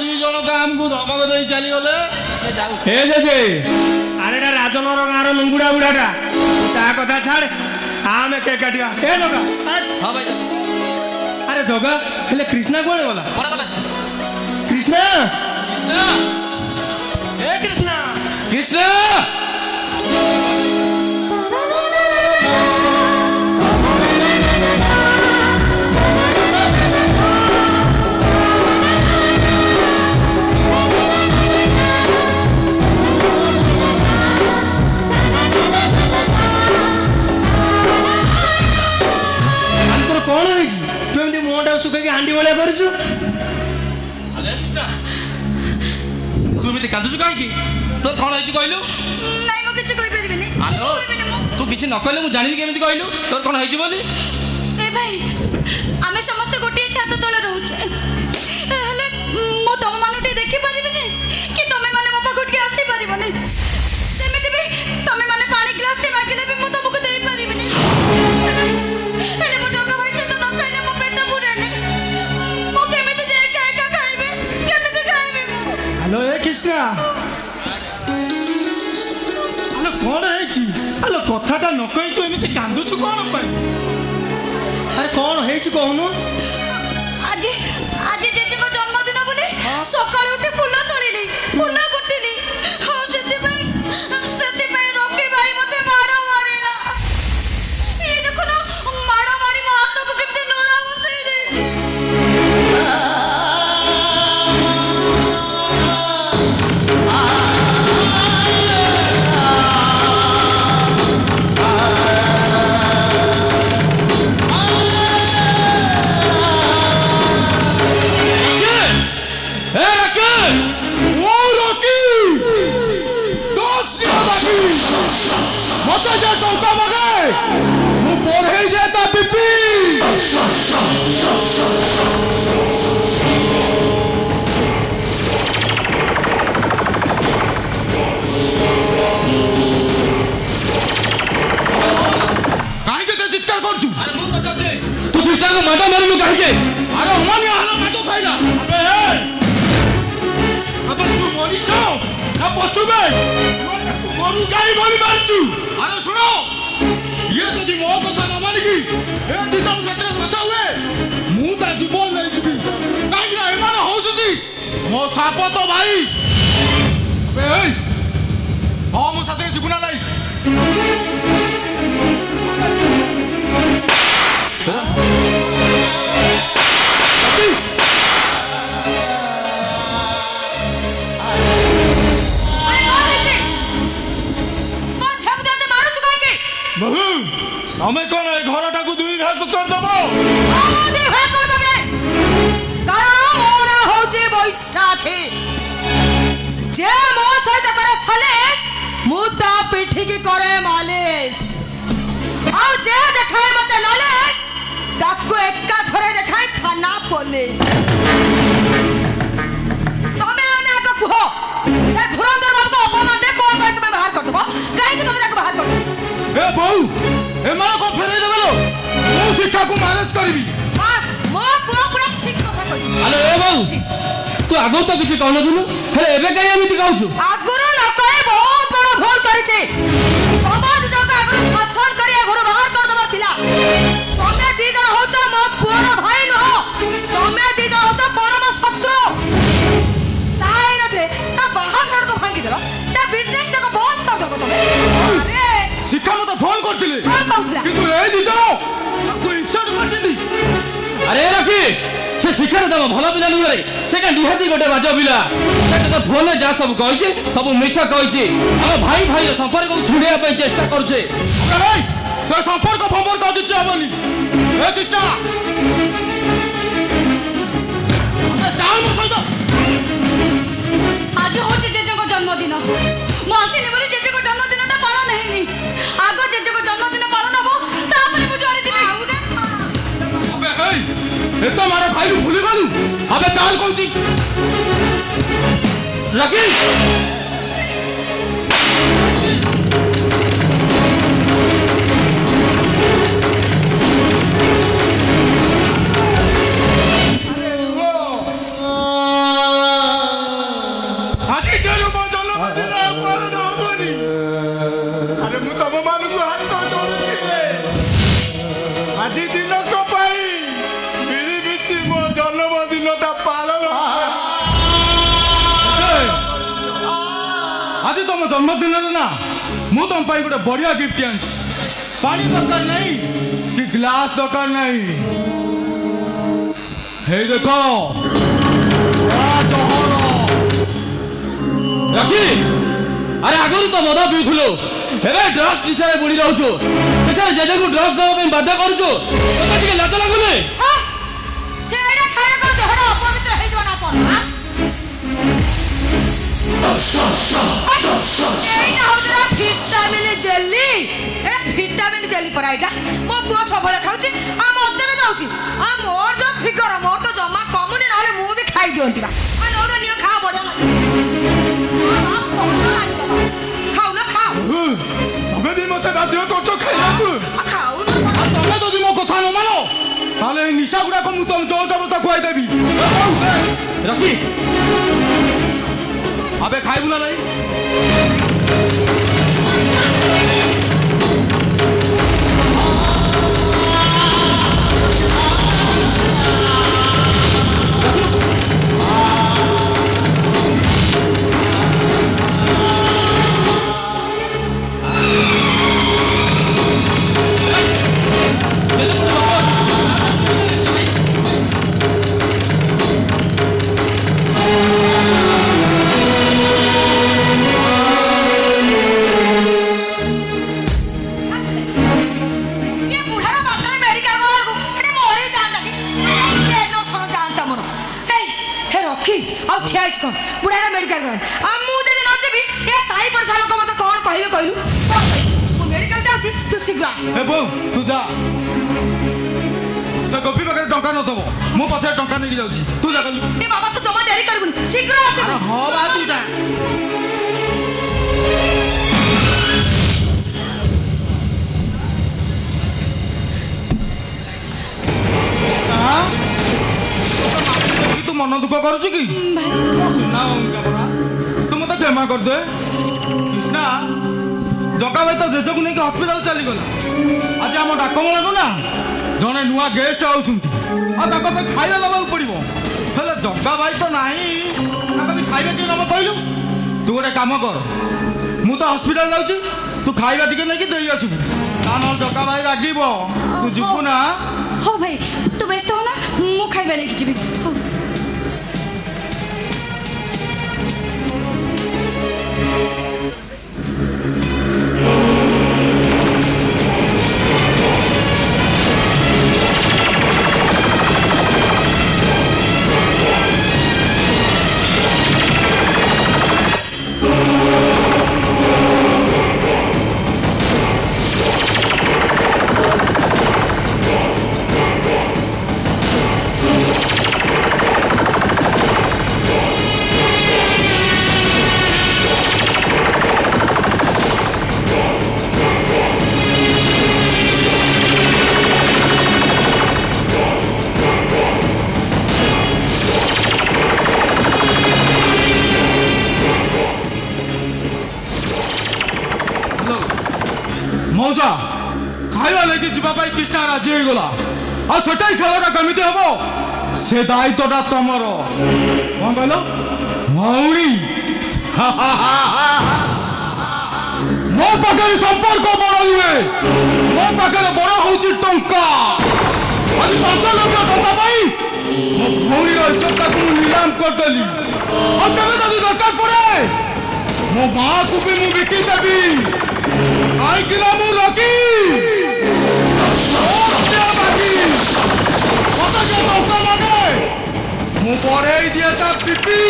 दी जन का हमको धमक दे चली गले हे जे अरे डा राजनर गाँव नुंगुड़ा बुढ़ाटा ता कथा छाड़ आम केक काटिया हे जगा हां भाई अरे जगा हेले कृष्णा कोने वाला कृष्णा कृष्णा हे कृष्णा कृष्णा कौन है तू एमती मुहटा सुखी हांडी भाया कर कांदुचु कहीं तोर कौन है कहलु तू किसी न कहले मुझे जानी केमी कहलु तोर कौन है भाई आमे समस्त गोटे छात तले रोचे मो तुम मानुटे देखि परिबेनी कि तमे माने मो पाखुट के आसी परिबनी सेमिति भी तमे माने पानी ग्लास टे मागिले भी मो तुमको देई परिबेनी हेले मो जगा भाई से तो न खाइले मो पेट पुरेनी मो केमिति जे एका खाइबे केमिति खाइबे हेलो ए कृष्णा हेलो कौन है हेलो कथाटा न कहि तू एमिति कांदुछु कोन पई अरे कौन है कहूनु आज आज जेजे को जन्मदिन बोले सकाळ उठी फूल तोड़िली फूल गुटिली हां सेति भाई रोकी भाई मते मारो मारिला ये देखो ना मारो मारी मो हाथ को कितने लोड़ा बसई दे चौका मगे मु पढ़े देता पिपी काहे के चित्कार करछु अरे मु पचाते तू कृष्णा को माटा मारलु काहे के अरे हमनी हाल माटो खाइला अबे तू मरीछो ना पछुबे गोरु गाई बोली मारछु अरे सुनो ये तो मो कथा न मानिकी ए दितम क्षेत्र कथा हुए मु ता जीवन ले जीवी काहे ना एमान होसुती मो साप तो भाई बे ए हां मो साथरे जीवना नाही बहु हमें कौन है घरटा को दुई भाग कर दबो दुई भाग कर दबे कारण मोरा होजे बैसाखी जे मो सहित करे सलेस मुद्दा पिठी की करे मालिश और जे देखाए मते नलेस ताको एका थरे देखाए थाना पुलिस तमे आने को कहो से धुरंधर बाबू को अपमान दे कोन पे तुम्हें बाहर कर दबो काहे कि तुम जाके बाहर कर दो ए बहु ए मारो को फेरे देबलो मु शिक्षा को मैनेज करबी बस मो पूरा ठीक कथा कहि हेलो ए बहु तू आगो तो किछ कहलो दुनु हेले एबे काई एमिति कहउछु आगुरु न कहे बहुत बड़ भूल करिছে समाज जग आगुरु शासन करिया घर बाहर कर दबर थिला तमे दी जण होछ मो पुअर भाई न हो तमे दी जण होछ परम शत्रु ताई नथे ता बाहर छड़ को भांगी देलो से बिजनेस को बंद कर दबो तमे अरे शिक्षा मत फोन करथिले कोन कहउथला किंतु ए दी जाओ को इंसल्ट करथिली अरे रखी से शिक्षा दम भलो पिला नु रे से का निहाती गोटे बाजो पिला से तो फोन जा सब कहिचे सब मिछ कहिचे हम भाई भाई संपर्क को छुड़िया पे चेष्टा करछे अरे भाई से संपर्क फंबर कर दिछ हबनी ए दिशा अबे जाओ मो सहित आज होचे जेजे को जन्मदिन मो आसीनी बोली जेजे को जन्मदिन ता पालन हेनी आगो जेजे को जन्मदिन पालन हबो तापरे मु जोड़ी दिबे अबे हे ए तो मारा भाई भूली गलु अबे चाल कहूची रखी जन्मदिन ना मु तुम गोटे बढ़िया गिफ्ट आनी पानी दरकार नहीं कि ग्लास दरकार नहीं हे देखो रखी अरे आगुरी तो मद पीउथुलो एबे ड्रग्स निशारे बुड़ी रहउछु सेठारे जेजे को ड्रग्स दवा पे बाध्य करूछु तोते टिके लाज लागुने हां सेडा खाया को देहरा अपवित्र हे जना पर हां एइना होदरा विटामिन जेली एडा विटामिन जेली पर आइडा मो पुओ सबले खाउची आ मते में दाउची आ मोर जो फिगर मोर तो जमा कमुनी नहले मु भी खाई दियंती बा आ नौरा नियो खा बढिया खाऊ ना खाऊ तबे भी मते बाध्य करछो खाइलाकू खाऊ ना तबे तो मो कथा न मानो ताले निशा गुडा को मु तुम जोर जबरदस्ती खुआई देबी रखी अबे खाइबू ना नहीं बुढ़ा मेडिकल गए आ मु जदि न जेबी ए साई पर सालो को मत कोन कहिबे कहलु मु मेडिकल जाउची तू शीघ्र आस ए बो तू जा से गोपी बगे टंका न दबो मु पछे टंका नेकी जाउची तू जा कहलु ए बाबा तू जमा देरी करबुनी शीघ्र आस हां बा तू जा तू मन दुख करूची की सुना तू मत क्षमा कर दे कृष्णा जगा भाई तो जेजक नहीं हस्पिटाल चली गला आज आम डाकमला को ना जने नुआ गेस्ट आउसुंती आ ताको पे खाइला दबा पड़िबो हेले जगा भाई तो नाही ताको भी खाइबे के नम कहलु तू गोटे काम कर मु तो हस्पिटाल जाउची तू खाइबा टिके नै कि देई आसु ता न जगा भाई रागिबो तू जिबु ना हो भाई तू व्यस्त हो ना मु खाइबा नै कि जिबी मौसा खाइला लेके जीवा पाई कृष्णा राजी हो गला आ सेटाई खेलटा केमिति हबो से दायित्वटा तमर कोन कहलो मौरी मो पाखे संपर्क बड़ हुए मो पाखे बड़ होची टंका आज 5 लाख टंका पाई मो मौरी इज्जतटा को नीलाम कर देली और तबे तो दरकार पड़े मो मां को भी मु बिकी देबी आई किला मु रखी बाकी कत जे मौका लागे मु परे दिया चा पिपी